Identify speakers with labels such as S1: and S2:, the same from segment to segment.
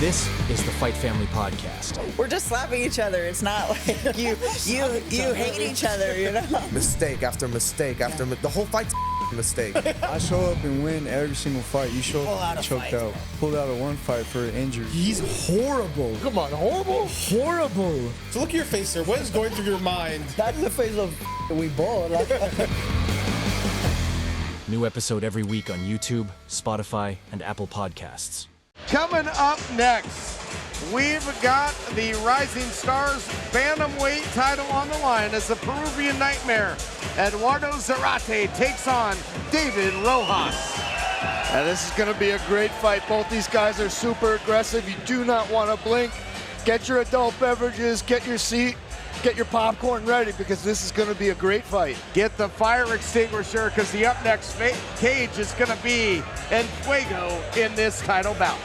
S1: This is the Fight Family Podcast.
S2: We're just slapping each other. It's not like you hate each other, you know?
S3: Mistake after mistake after the whole fight's a mistake.
S4: I show up and win every single fight. You show up and choked out. Pulled out of one fight for an injury.
S5: He's horrible.
S6: Come on, horrible?
S5: Horrible.
S6: So look at your face, sir. What is going through your mind?
S5: That's the face of we bought.
S1: New episode every week on YouTube, Spotify, and Apple Podcasts.
S7: Coming up next, we've got the Rising Stars Bantamweight title on the line as the Peruvian Nightmare, Eduardo Zarate, takes on David Rojas.
S8: And this is going to be a great fight. Both these guys are super aggressive. You do not want to blink. Get your adult beverages, get your seat, get your popcorn ready, because this is going to be a great fight.
S7: Get the fire extinguisher, because the up next cage is going to be En Fuego in this title bout.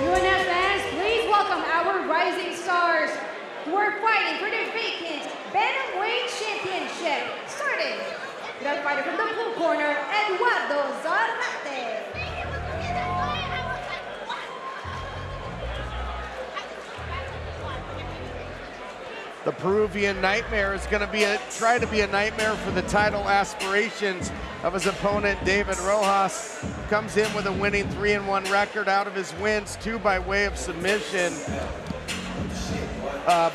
S9: UNF fans, please welcome our Rising Stars who are fighting for the vacant Bantamweight Championship. Starting with our fighter from the blue corner, Eduardo Zarate.
S7: The Peruvian Nightmare is going to try to be a nightmare for the title aspirations of his opponent, David Rojas. Comes in with a winning 3-1 record. Out of his wins, 2 by way of submission,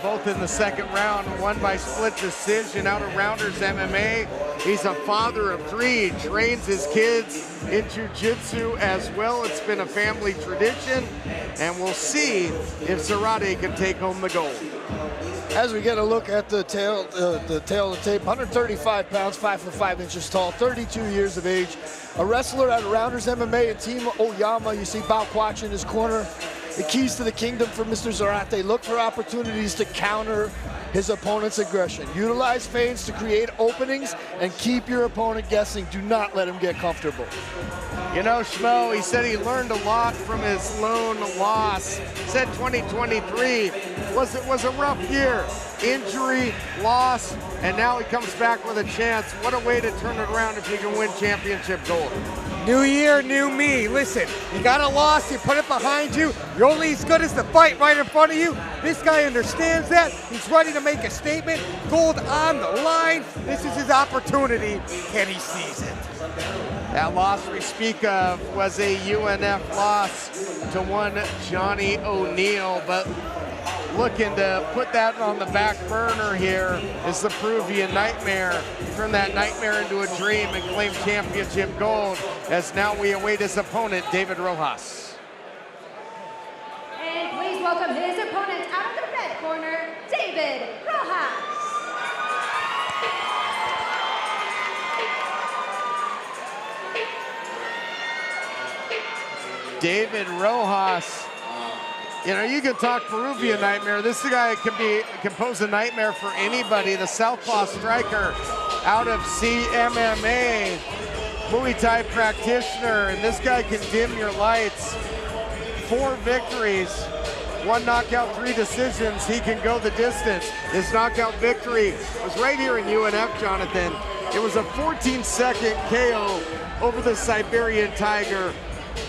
S7: both in the second round, 1 by split decision. Out of Rounders MMA, he's a father of 3, trains his kids in jiu-jitsu as well. It's been a family tradition, and we'll see if Zarate can take home the gold.
S8: As we get a look at the tail of the tape, 135 pounds, 5 foot 5 inches tall, 32 years of age, a wrestler at Rounders MMA and Team Oyama. You see BOUT in his corner. The keys to the kingdom for Mr. Zarate: look for opportunities to counter his opponent's aggression. Utilize feints to create openings and keep your opponent guessing. Do not let him get comfortable.
S7: You know, Schmo, he said he learned a lot from his lone loss. Said 2023 was a rough year. Injury, loss, and now he comes back with a chance. What a way to turn it around if you can win championship gold.
S10: New year, new me. Listen, you got a loss, you put it behind you. You're only as good as the fight right in front of you. This guy understands that. He's ready to make a statement. Gold on the line. This is his opportunity. Can he seize it?
S7: That loss we speak of was a UNF loss to one Johnny O'Neal, but looking to put that on the back burner here is the Peruvian Nightmare. Turn that nightmare into a dream and claim championship gold, as now we await his opponent, David Rojas.
S9: And please welcome his opponent out of the red corner, David Rojas.
S7: David Rojas, you know, you can talk Peruvian Nightmare. This guy can pose a nightmare for anybody. The southpaw striker out of CMMA, Muay Thai practitioner, and this guy can dim your lights. 4 victories, 1 knockout, 3 decisions. He can go the distance. His knockout victory was right here in UNF, Jonathan. It was a 14-second KO over the Siberian Tiger,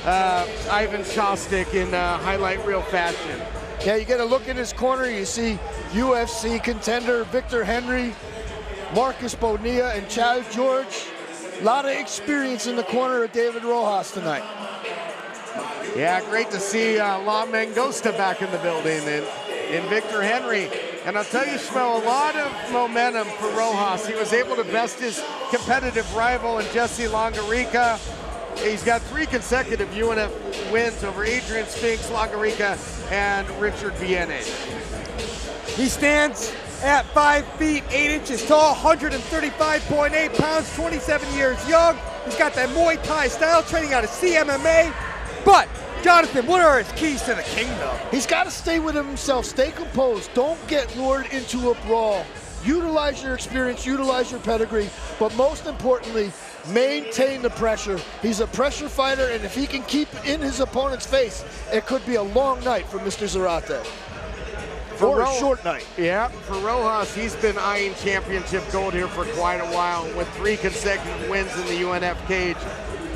S7: Ivan Shostak, in highlight reel fashion.
S8: Yeah, you get a look in his corner, you see UFC contender Victor Henry, Marcus Bonilla, and Chad George. A lot of experience in the corner of David Rojas tonight.
S7: Yeah, great to see La Mangosta back in the building and Victor Henry. And I'll tell you, Schmo, a lot of momentum for Rojas. He was able to best his competitive rival in Jesse Longarica. He's got 3 consecutive UNF wins over Adrian Spinks, Longarica, and Richard Viennes.
S10: He stands at 5 feet 8 inches tall, 135.8 pounds, 27 years young. He's got that Muay Thai style, training out of CMMA. But, Jonathan, what are his keys to the kingdom?
S8: He's got to stay with himself, stay composed, don't get lured into a brawl. Utilize your experience, utilize your pedigree, but most importantly, maintain the pressure. He's a pressure fighter, and if he can keep in his opponent's face, it could be a long night for Mr. Zarate. Or a short night.
S7: Yeah, for Rojas, he's been eyeing championship gold here for quite a while with 3 consecutive wins in the UNF cage.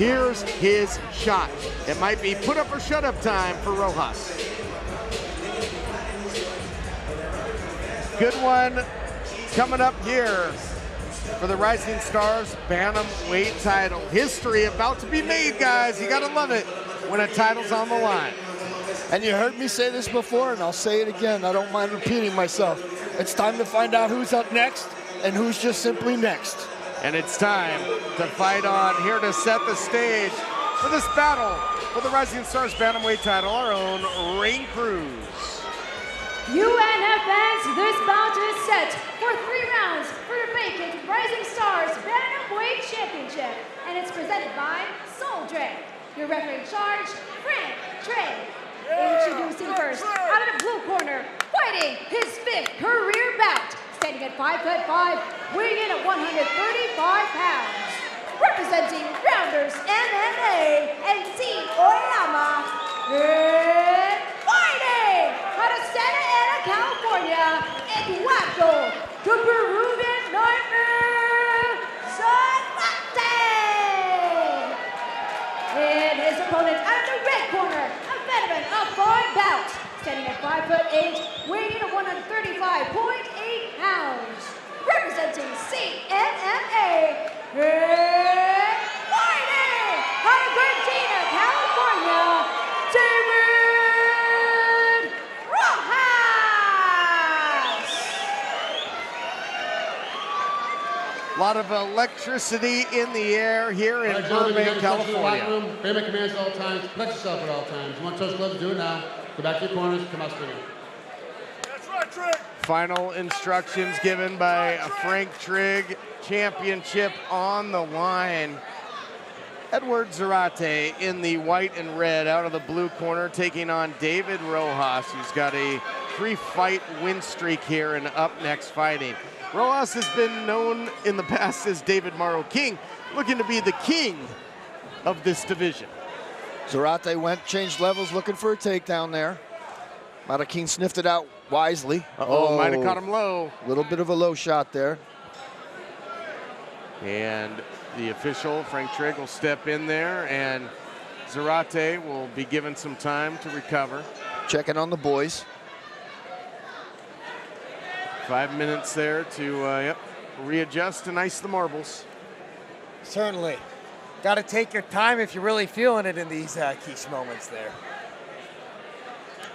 S7: Here's his shot. It might be put up or shut up time for Rojas. Good one coming up here for the Rising Stars Bantamweight title. History about to be made, guys. You gotta love it when a title's on the line.
S8: And you heard me say this before, and I'll say it again. I don't mind repeating myself. It's time to find out who's up next and who's just simply next.
S7: And it's time to fight on. Here to set the stage for this battle for the Rising Stars Bantamweight title, our own Rain Cruz.
S9: UNF fans, this bout is set for 3 rounds for the vacant Rising Stars Bantamweight Championship. And it's presented by Soul Dre. Your referee in charge, Frank Trey. Introducing first, out of the blue corner, fighting his 5th career bout. Standing at 5'5", weighing in at 135 pounds. Representing Rounders MMA and Team Oyama, and fighting out of Santa Ana, California, Eduardo, the Peruvian Nightmare, Zarate. And his opponent out of the red corner, a veteran of 5 bouts. Standing at 5'8", weighing in at 135.8 pounds. Representing CMMA, and fighting out of Gardena, California, David Rojas.
S7: A lot of electricity in the air here in Burbank, California.
S11: Payment commands at all times. Protect yourself at all times. You want to touch gloves? Do it now. Go back to your corners. Come out swinging.
S8: That's right, Trigg.
S7: Final instructions given by Frank Trigg. Championship on the line. Eduardo Zarate in the white and red out of the blue corner, taking on David Rojas, who's got a 3-fight win streak here and up next fighting. Rojas has been known in the past as David Morrow King, looking to be the king of this division.
S8: Zarate changed levels, looking for a takedown there. King sniffed it out wisely.
S7: Uh-oh, might have caught him low.
S8: A little bit of a low shot there.
S7: And the official, Frank Trigg, will step in there, and Zarate will be given some time to recover.
S8: Checking on the boys.
S7: 5 minutes there to readjust and ice the marbles.
S10: Certainly. Got to take your time if you're really feeling it in these key moments there.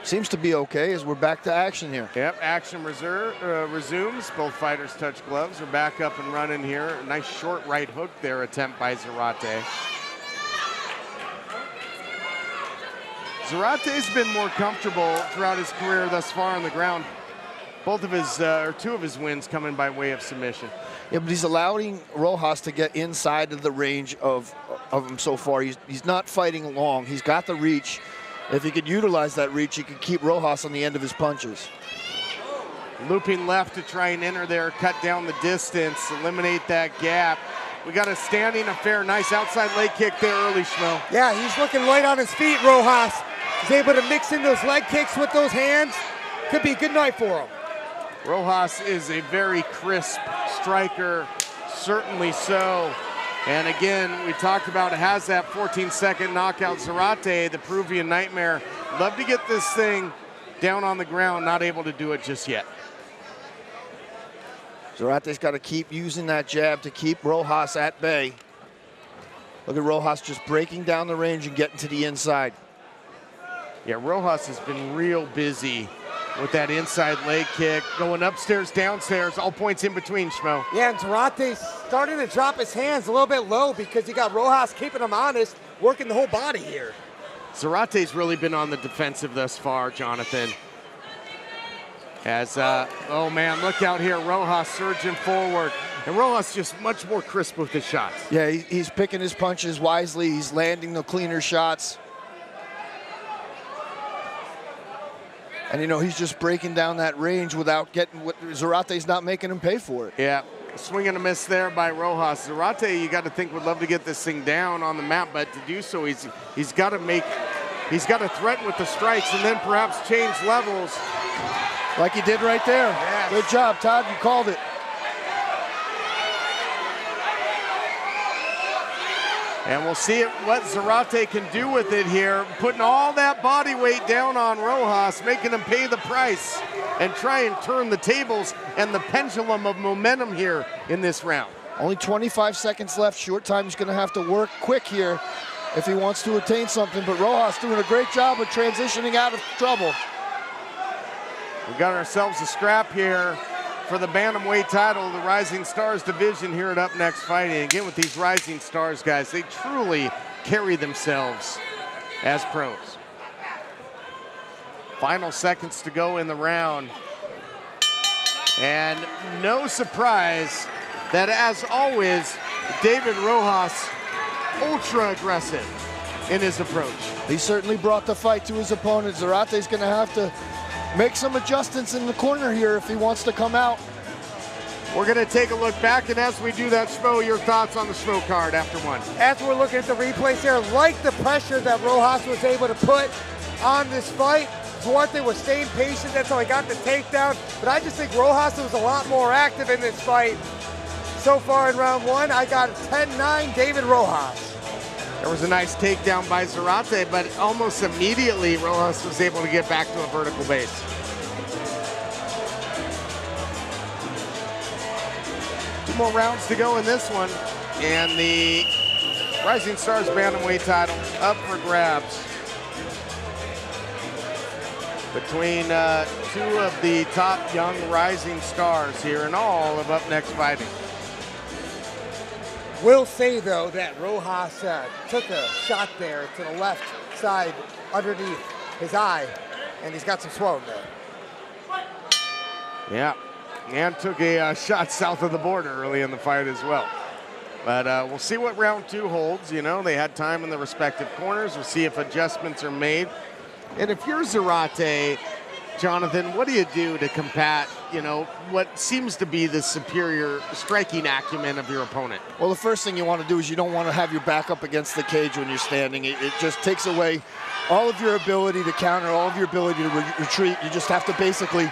S8: Seems to be okay as we're back to action here.
S7: Yep, action resumes. Both fighters touch gloves. We're back up and running here. Nice short right hook there, attempt by Zarate. Zarate's been more comfortable throughout his career thus far on the ground. Both of his, or 2 of his wins coming by way of submission.
S8: Yeah, but he's allowing Rojas to get inside of the range of him so far. He's not fighting long. He's got the reach. If he could utilize that reach, he could keep Rojas on the end of his punches.
S7: Looping left to try and enter there, cut down the distance, eliminate that gap. We got a standing affair. Nice outside leg kick there early, Schmo.
S10: Yeah, he's looking light on his feet, Rojas. He's able to mix in those leg kicks with those hands. Could be a good night for him.
S7: Rojas is a very crisp striker, certainly so. And again, we talked about it has that 14-second knockout. Zarate, the Peruvian Nightmare, love to get this thing down on the ground, not able to do it just yet.
S8: Zarate's got to keep using that jab to keep Rojas at bay. Look at Rojas just breaking down the range and getting to the inside.
S7: Yeah, Rojas has been real busy with that inside leg kick, going upstairs, downstairs, all points in between, Schmo.
S10: Yeah, and Zarate's starting to drop his hands a little bit low because he got Rojas keeping him honest, working the whole body here.
S7: Zarate's really been on the defensive thus far, Jonathan. As, oh man, look out here, Rojas surging forward. And Rojas just much more crisp with his shots.
S8: Yeah, he's picking his punches wisely. He's landing the cleaner shots. And, you know, he's just breaking down that range without getting what Zarate's not making him pay for it.
S7: Yeah, swing and a miss there by Rojas. Zarate, you got to think, would love to get this thing down on the mat, but to do so, he's got to threaten with the strikes and then perhaps change levels.
S8: Like he did right there.
S7: Yes.
S8: Good job, Todd. You called it.
S7: And we'll see what Zarate can do with it here, putting all that body weight down on Rojas, making him pay the price and try and turn the tables and the pendulum of momentum here in this round.
S8: Only 25 seconds left. Short time. He's going to have to work quick here if he wants to attain something. But Rojas doing a great job of transitioning out of trouble.
S7: We got ourselves a scrap here for the Bantamweight title, the Rising Stars division here at Up Next Fighting. Again, with these Rising Stars guys, they truly carry themselves as pros. Final seconds to go in the round. And no surprise that, as always, David Rojas, ultra aggressive in his approach.
S8: He certainly brought the fight to his opponent. Zarate's going to have to make some adjustments in the corner here if he wants to come out.
S7: We're going to take a look back, and as we do that, Schmo, your thoughts on the Schmo card after one.
S10: As we're looking at the replays here, like the pressure that Rojas was able to put on this fight. Duarte was staying patient, that's how he got the takedown. But I just think Rojas was a lot more active in this fight. So far in round one, I got 10-9 David Rojas.
S7: There was a nice takedown by Zarate, but almost immediately Rojas was able to get back to a vertical base. Two more rounds to go in this one, and the Rising Stars Bantamweight title up for grabs between two of the top young rising stars here in all of Up Next Fighting.
S10: Will say, though, that Rojas took a shot there to the left side underneath his eye, and he's got some swelling there.
S7: Yeah, and took a shot south of the border early in the fight as well. But we'll see what round two holds. You know, they had time in the respective corners. We'll see if adjustments are made. And if you're Zarate, Jonathan, what do you do to combat, you know, what seems to be the superior striking acumen of your opponent?
S8: Well, the first thing you want to do is you don't want to have your back up against the cage when you're standing. It just takes away all of your ability to counter, all of your ability to retreat. You just have to basically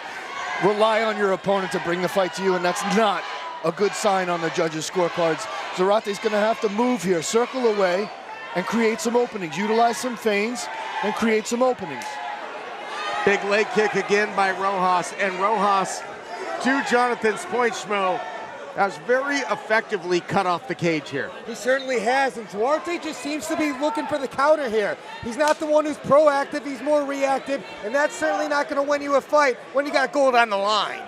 S8: rely on your opponent to bring the fight to you, and that's not a good sign on the judges' scorecards. Zarate's going to have to move here, circle away, and create some openings. Utilize some feints and create some openings.
S7: Big leg kick again by Rojas, and Rojas, to Jonathan's point, Schmo, has very effectively cut off the cage here.
S10: He certainly has, and Duarte just seems to be looking for the counter here. He's not the one who's proactive, he's more reactive, and that's certainly not going to win you a fight when you got gold on the line.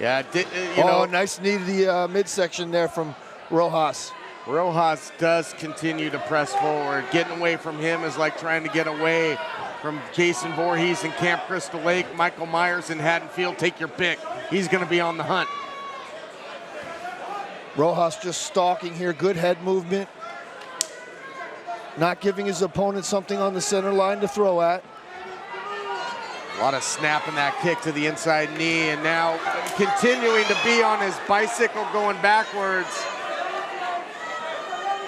S7: Yeah, you know,
S8: nice knee to the midsection there from Rojas.
S7: Rojas does continue to press forward. Getting away from him is like trying to get away from Jason Voorhees in Camp Crystal Lake, Michael Myers in Haddonfield. Take your pick. He's going to be on the hunt.
S8: Rojas just stalking here. Good head movement. Not giving his opponent something on the center line to throw at.
S7: A lot of snap in that kick to the inside knee, and now continuing to be on his bicycle going backwards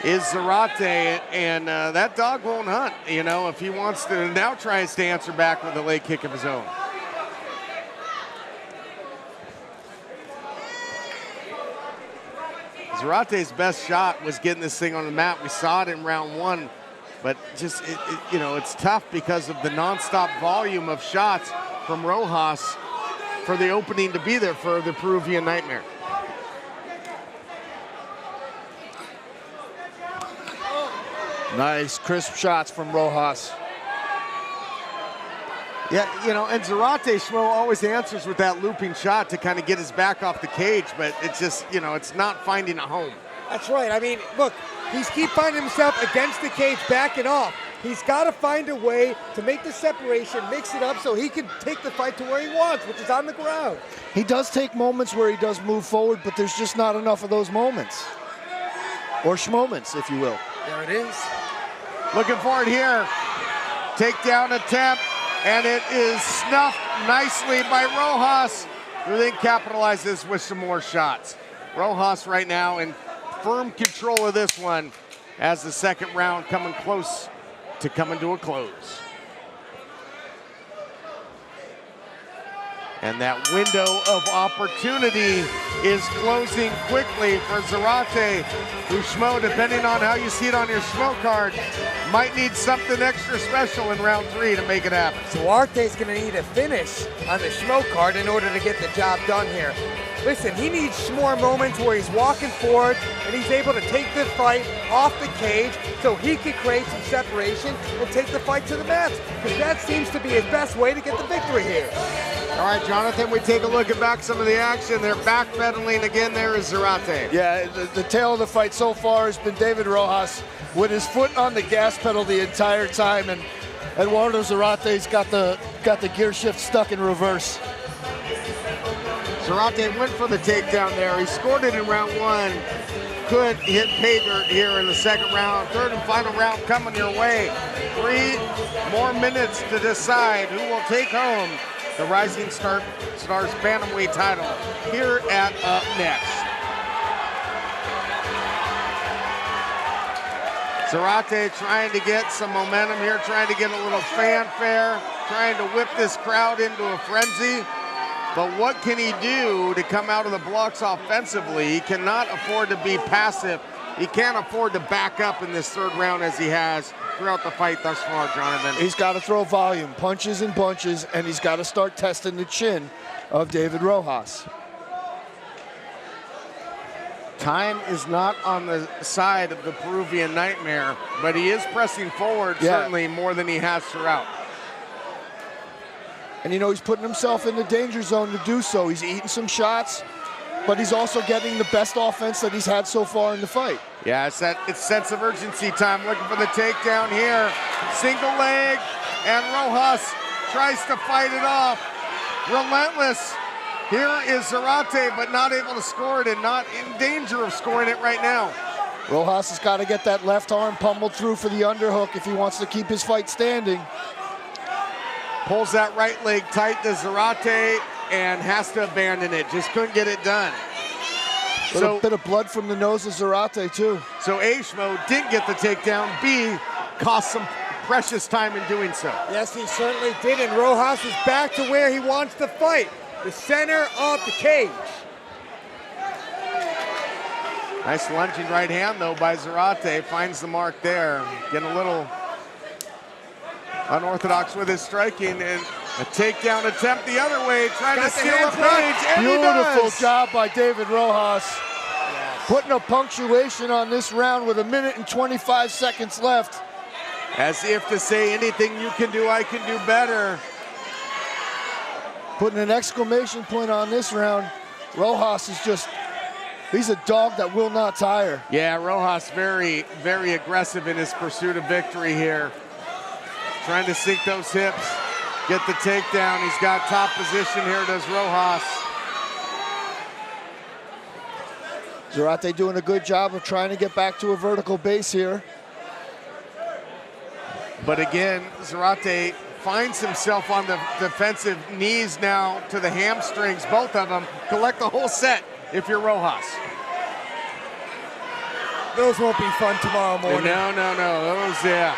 S7: is Zarate, and that dog won't hunt, you know, if he wants to now tries to answer back with a leg kick of his own. Zarate's best shot was getting this thing on the mat. We saw it in round one, but just, you know, it's tough because of the nonstop volume of shots from Rojas for the opening to be there for the Peruvian Nightmare.
S8: Nice, crisp shots from Rojas.
S7: Yeah, you know, and Zarate, Schmo, always answers with that looping shot to kind of get his back off the cage, but it's just, you know, it's not finding a home.
S10: That's right. I mean, look, he's keep finding himself against the cage, backing off. He's got to find a way to make the separation, mix it up so he can take the fight to where he wants, which is on the ground.
S8: He does take moments where he does move forward, but there's just not enough of those moments. Or schmoments, if you will.
S10: There it is.
S7: Looking for it here. Takedown attempt, and it is snuffed nicely by Rojas, who then capitalizes with some more shots. Rojas right now in firm control of this one as the second round coming close to coming to a close. And that window of opportunity is closing quickly for Zarate, who Schmo, depending on how you see it on your Schmo card, might need something extra special in round 3 to make it happen.
S10: Duarte's gonna need a finish on the Schmo card in order to get the job done here. Listen, he needs more moments where he's walking forward and he's able to take the fight off the cage so he can create some separation and take the fight to the mat, because that seems to be his best way to get the victory here.
S7: All right, Jonathan, we take a look at back some of the action. They're backpedaling again. There is Zarate.
S8: Yeah, the tail of the fight so far has been David Rojas with his foot on the gas pedal the entire time, and Eduardo Zarate's got the gear shift stuck in reverse.
S7: Zarate went for the takedown there. He scored it in round 1. Could hit pay dirt here in the second round. Third and final round coming your way. 3 more minutes to decide who will take home the Rising Stars Bantamweight title here at Up Next. Zarate trying to get some momentum here, trying to get a little fanfare, trying to whip this crowd into a frenzy. But what can he do to come out of the blocks offensively? He cannot afford to be passive. He can't afford to back up in this third round as he has throughout the fight thus far, Jonathan.
S8: He's got to throw volume, punches and bunches, and he's got to start testing the chin of David Rojas.
S7: Time is not on the side of the Peruvian Nightmare, but he is pressing forward certainly more than he has throughout.
S8: And you know, he's putting himself in the danger zone to do so. He's eating some shots, but he's also getting the best offense that he's had so far in the fight.
S7: Yeah, it's sense of urgency time. Looking for the takedown here. Single leg, and Rojas tries to fight it off. Relentless. Here is Zarate, but not able to score it and not in danger of scoring it right now.
S8: Rojas has got to get that left arm pummeled through for the underhook if he wants to keep his fight standing.
S7: Pulls that right leg tight to Zarate and has to abandon it. Just couldn't get it done.
S8: A little bit of blood from the nose of Zarate too.
S7: So Schmo didn't get the takedown. B cost some precious time in doing so.
S10: Yes, he certainly did, and Rojas is back to where he wants to fight, the center of the cage.
S7: Nice lunging right hand though by Zarate. Finds the mark there. Getting a little unorthodox with his striking, and a takedown attempt the other way, trying to steal a page, and
S8: Beautiful
S7: he does.
S8: job by David Rojas. Yes. Putting a punctuation on this round with 1 minute and 25 seconds left.
S7: As if to say, anything you can do, I can do better.
S8: Putting an exclamation point on this round. Rojas is just, he's a dog that will not tire.
S7: Yeah, Rojas very, very aggressive in his pursuit of victory here. Trying to sink those hips, get the takedown. He's got top position here, does Rojas.
S8: Zarate doing a good job of trying to get back to a vertical base here.
S7: But again, Zarate finds himself on the defensive knees now to the hamstrings, both of them. Collect the whole set if you're Rojas.
S10: Those won't be fun tomorrow morning.
S7: No.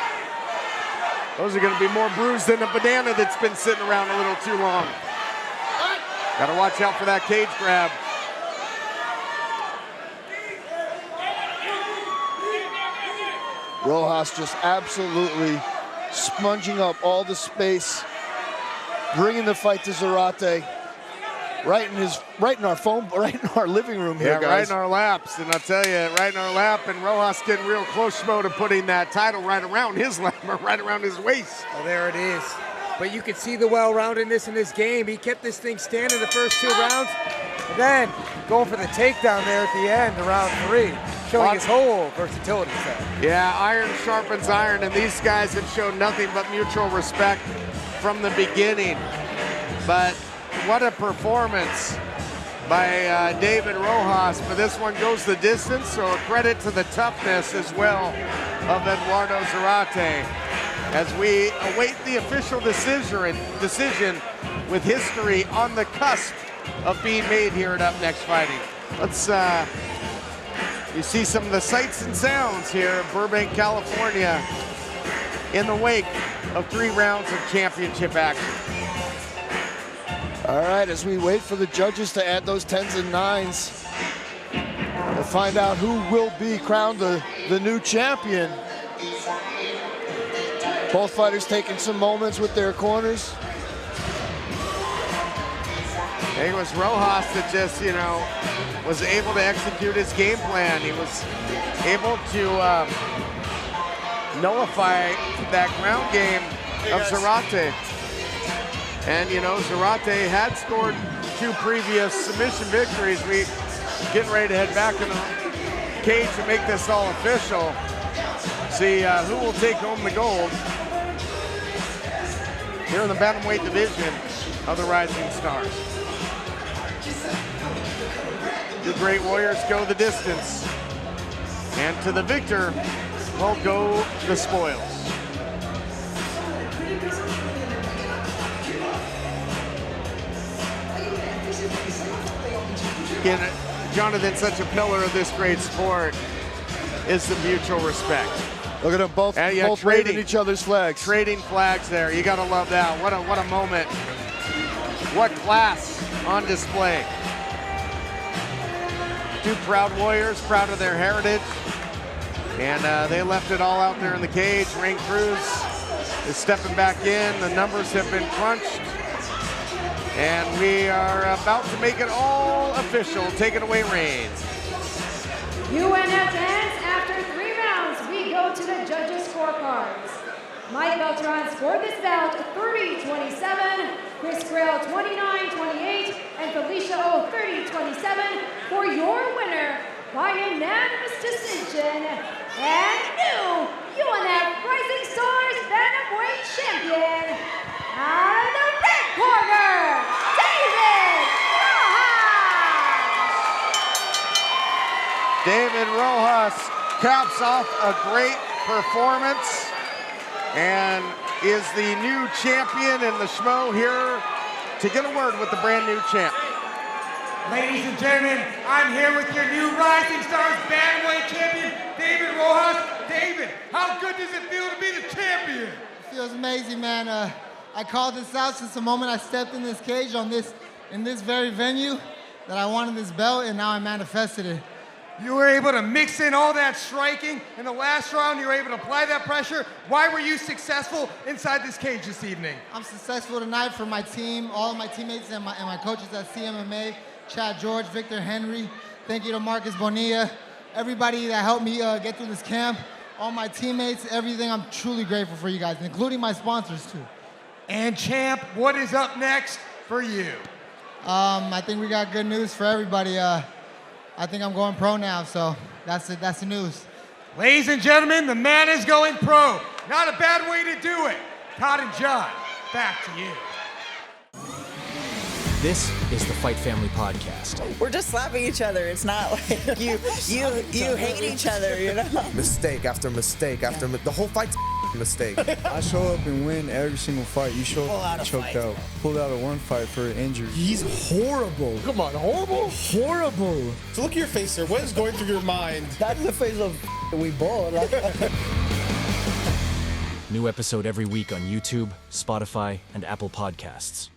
S7: Those are going to be more bruised than a banana that's been sitting around a little too long. Got to watch out for that cage grab.
S8: Rojas just absolutely sponging up all the space, bringing the fight to Zarate. Right in our living room here,
S7: guys. Right in our laps, and I'll tell you, right in our lap, and Rojas getting real close, Schmo, to putting that title right around his lap, or right around his waist.
S10: Oh, there it is. But you can see the well-roundedness in this game. He kept this thing standing the first 2 rounds, and then going for the takedown there at the end of round 3, showing his whole versatility set.
S7: Yeah, iron sharpens iron, and these guys have shown nothing but mutual respect from the beginning. But what a performance by David Rojas, but this one goes the distance, so a credit to the toughness as well of Eduardo Zarate as we await the official decision with history on the cusp of being made here at Up Next Fighting. Let's you see some of the sights and sounds here in Burbank, California in the wake of 3 rounds of championship action.
S8: All right, as we wait for the judges to add those 10s and 9s to find out who will be crowned the new champion. Both fighters taking some moments with their corners.
S7: I think it was Rojas that just, was able to execute his game plan. He was able to nullify that ground game of Zarate. And, Zarate had scored 2 previous submission victories. We getting ready to head back in the cage to make this all official. See who will take home the gold here in the Bantamweight division of the Rising Stars. 2 great warriors go the distance. And to the victor will go the spoils. Again, Jonathan, such a pillar of this great sport is the mutual respect.
S8: Look at them both waving each other's flags.
S7: Trading flags there. You got to love that. What a moment. What class on display. 2 proud warriors, proud of their heritage. And they left it all out there in the cage. Ring Cruz is stepping back in. The numbers have been crunched. And we are about to make it all official. Take it away, Reigns.
S9: UNF ends after 3 rounds. We go to the judges' scorecards. Mike Beltran scored this bout 30-27, Chris Grail 29-28, and Felicia O 30-27 for your winner by unanimous decision and new UNF Rising Stars Bantamweight champion, out of the red corner, David Rojas!
S7: David Rojas caps off a great performance and is the new champion in the Schmo here to get a word with the brand new champ.
S10: Ladies and gentlemen, I'm here with your new Rising Stars Bantamweight champion, David Rojas. David, how good does it feel to be the champion?
S12: It feels amazing, man. I called this out since the moment I stepped in this cage in this very venue that I wanted this belt, and now I manifested it.
S10: You were able to mix in all that striking in the last round. You were able to apply that pressure. Why were you successful inside this cage this evening?
S12: I'm successful tonight for my team, all of my teammates and my coaches at CMMA, Chad George, Victor Henry. Thank you to Marcus Bonilla, everybody that helped me get through this camp, all my teammates, everything. I'm truly grateful for you guys, including my sponsors too.
S10: And champ, what is up next for you?
S12: I think we got good news for everybody. I think I'm going pro now, so that's it. That's the news.
S10: Ladies and gentlemen, the man is going pro. Not a bad way to do it. Todd and John, back to you.
S1: This is the Fight Family Podcast.
S2: We're just slapping each other. It's not like you hate each other,
S3: Mistake after mistake after the whole fight's mistake.
S4: I show up and win every single fight. You show up choked out. Pulled out of 1 fight for an injury.
S5: He's horrible.
S6: Come on, horrible?
S5: Horrible.
S6: So look at your face, sir. What is going through your mind?
S5: That's the face of we bought.
S1: New episode every week on YouTube, Spotify, and Apple Podcasts.